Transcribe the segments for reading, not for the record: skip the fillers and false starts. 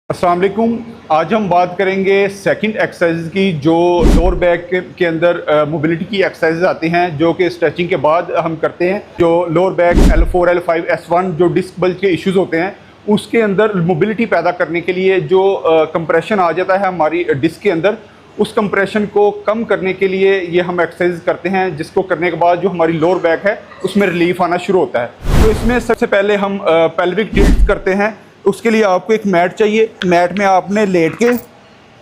अस्सलाम वालेकुम। आज हम बात करेंगे सेकंड एक्सरसाइज की जो लोअर बैक के अंदर मोबिलिटी की एक्सरसाइज आती हैं जो कि स्ट्रेचिंग के बाद हम करते हैं। जो lower back L4 L5 S1 जो डिस्क बल्ज के इश्यूज होते हैं उसके अंदर मोबिलिटी पैदा करने के लिए जो कंप्रेशन आ जाता है हमारी डिस्क के अंदर, उस कंप्रेशन को कम करने के लिए ये हम एक्सरसाइज करते हैं, जिसको करने के बाद जो हमारी लोअर बैक है उसमें रिलीफ आना शुरू होता है। तो इसमें सबसे पहले हम पेल्विक टिल्ट करते हैं। उसके लिए आपको एक मैट चाहिए। मैट में आपने लेट के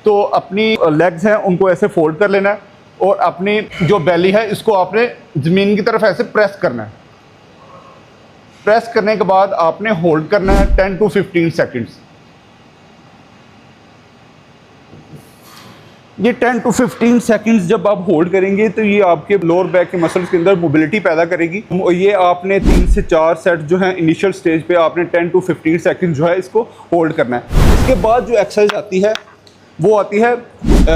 तो अपनी लेग्स हैं उनको ऐसे फोल्ड कर लेना है और अपनी जो बेली है इसको आपने ज़मीन की तरफ ऐसे प्रेस करना है। प्रेस करने के बाद आपने होल्ड करना है 10 to 15 सेकंड्स। ये 10 to 15 सेकंड्स जब आप होल्ड करेंगे तो ये आपके लोअर बैक के मसल्स के अंदर मोबिलिटी पैदा करेगी। ये आपने 3 से 4 सेट जो है इनिशियल स्टेज पे आपने 10 to 15 सेकंड जो है इसको होल्ड करना है। इसके बाद जो एक्सरसाइज आती है वो आती है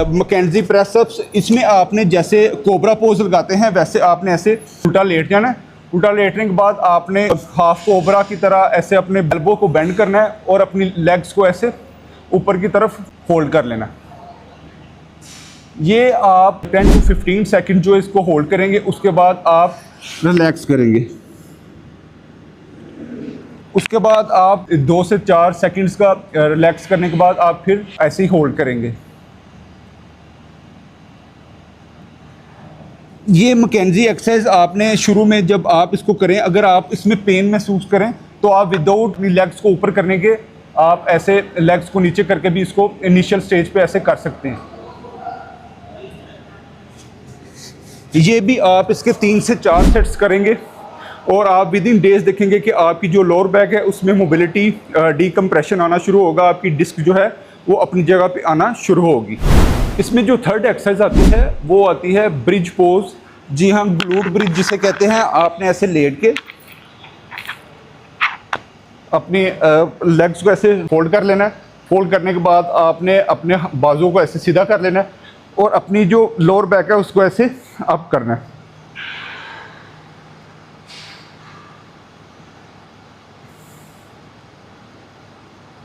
मैकेंजी प्रेस अप्स। इसमें आपने जैसे कोबरा पोज लगाते हैं वैसे आपने ऐसे उल्टा लेट जाना है। उल्टा लेटने के बाद आपने हाफ कोबरा की तरह ऐसे अपने एल्बो को बेंड करना है और अपनी लेग्स को ऐसे ऊपर की तरफ होल्ड कर लेना है। ये आप 10 to 15 सेकंड जो इसको होल्ड करेंगे, उसके बाद आप रिलैक्स करेंगे। उसके बाद आप 2 से 4 सेकंड्स का रिलैक्स करने के बाद आप फिर ऐसे ही होल्ड करेंगे। ये मैकेंजी एक्सरसाइज आपने शुरू में जब आप इसको करें, अगर आप इसमें पेन महसूस करें तो आप विदाउट लेग्स को ऊपर करने के आप ऐसे लेग्स को नीचे करके भी इसको इनिशियल स्टेज पे ऐसे कर सकते हैं। ये भी आप इसके 3 से 4 सेट्स करेंगे और आप विद इन डेज देखेंगे कि आपकी जो लोअर बैक है उसमें मोबिलिटी डीकम्प्रेशन आना शुरू होगा। आपकी डिस्क जो है वो अपनी जगह पे आना शुरू होगी। इसमें जो थर्ड एक्सरसाइज आती है वो आती है ब्रिज पोज। जी हाँ, ग्लूट ब्रिज जिसे कहते हैं। आपने ऐसे लेट के अपनी लेग्स को ऐसे फोल्ड कर लेना है। फोल्ड करने के बाद आपने अपने बाजुओं को ऐसे सीधा कर लेना है और अपनी जो लोअर बैक है उसको ऐसे अप करना है।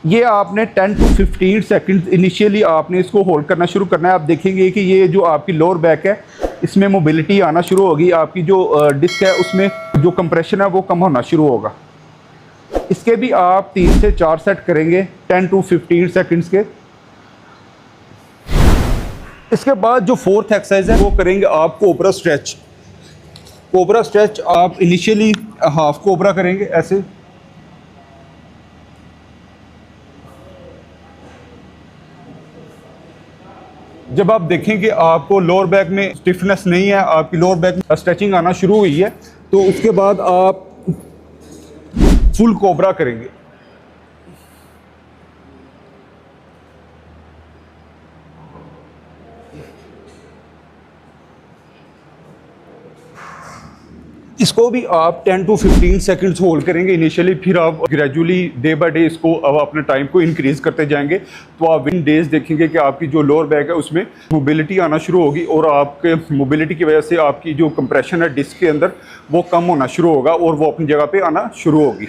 ये आपने 10 to 15 सेकंड इनिशियली आपने इसको होल्ड करना शुरू करना है। आप देखेंगे कि ये जो आपकी लोअर बैक है इसमें मोबिलिटी आना शुरू होगी। आपकी जो डिस्क है उसमें जो कंप्रेशन है वो कम होना शुरू होगा। इसके भी आप 3 से 4 सेट करेंगे 10 to 15 सेकंड्स के। इसके बाद जो फोर्थ एक्सरसाइज है वो करेंगे आप कोबरा स्ट्रेच। कोबरा स्ट्रेच आप इनिशियली हाफ कोबरा करेंगे ऐसे। जब आप देखें कि आपको लोअर बैक में स्टिफनेस नहीं है, आपकी लोअर बैक में स्ट्रेचिंग आना शुरू हुई है, तो उसके बाद आप फुल कोबरा करेंगे। इसको भी आप 10 to 15 सेकंड्स होल्ड करेंगे इनिशियली, फिर आप ग्रेजुअली डे बाय डे इसको अब अपने टाइम को इंक्रीज करते जाएंगे। तो आप विन डेज देखेंगे कि आपकी जो लोअर बैक है उसमें मोबिलिटी आना शुरू होगी और आपके मोबिलिटी की वजह से आपकी जो कंप्रेशन है डिस्क के अंदर वो कम होना शुरू होगा और वो अपनी जगह पे आना शुरू होगी।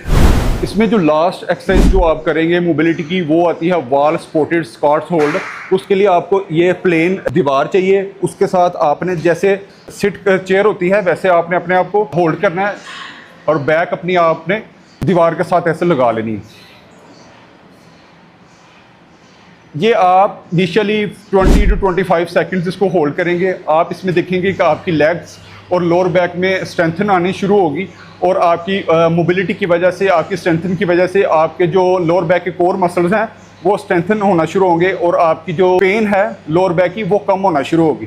इसमें जो लास्ट एक्सरसाइज जो आप करेंगे मोबिलिटी की वो आती है वॉल सपोर्टेड स्क्वाट्स होल्ड। उसके लिए आपको ये प्लेन दीवार चाहिए, उसके साथ आपने जैसे सिट चेयर होती है वैसे आपने अपने आप को होल्ड करना है और बैक अपनी आपने दीवार के साथ ऐसे लगा लेनी है। ये आप इनिशियली 20 to 25 सेकंड्स इसको होल्ड करेंगे। आप इसमें देखेंगे कि आपकी लेग्स और लोअर बैक में स्ट्रेंथन आनी शुरू होगी और आपकी मोबिलिटी की वजह से, आपकी स्ट्रेंथन की वजह से आपके जो लोअर बैक के कोर मसल्स हैं वो स्ट्रेंथन होना शुरू होंगे और आपकी जो पेन है लोअर बैक की वो कम होना शुरू होगी।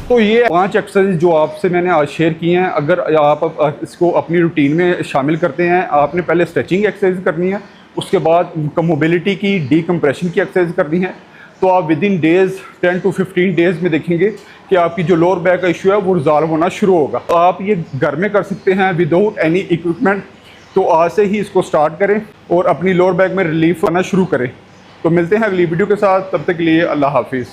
तो ये 5 एक्सरसाइज जो आपसे मैंने आज शेयर की हैं, अगर आप इसको अपनी रूटीन में शामिल करते हैं, आपने पहले स्ट्रेचिंग एक्सरसाइज करनी है, उसके बाद मोबिलिटी की डीकम्प्रेशन की एक्सरसाइज करनी है, तो आप with in days 10 to 15 days में देखेंगे कि आपकी जो लोअर बैक का इशू है वो रिजॉल्व होना शुरू होगा। तो आप ये घर में कर सकते हैं विदाउट एनी इक्विपमेंट। तो आज से ही इसको स्टार्ट करें और अपनी लोअर बैक में रिलीफ आना शुरू करें। तो मिलते हैं अगली वीडियो के साथ, तब तक के लिए अल्लाह हाफिज़।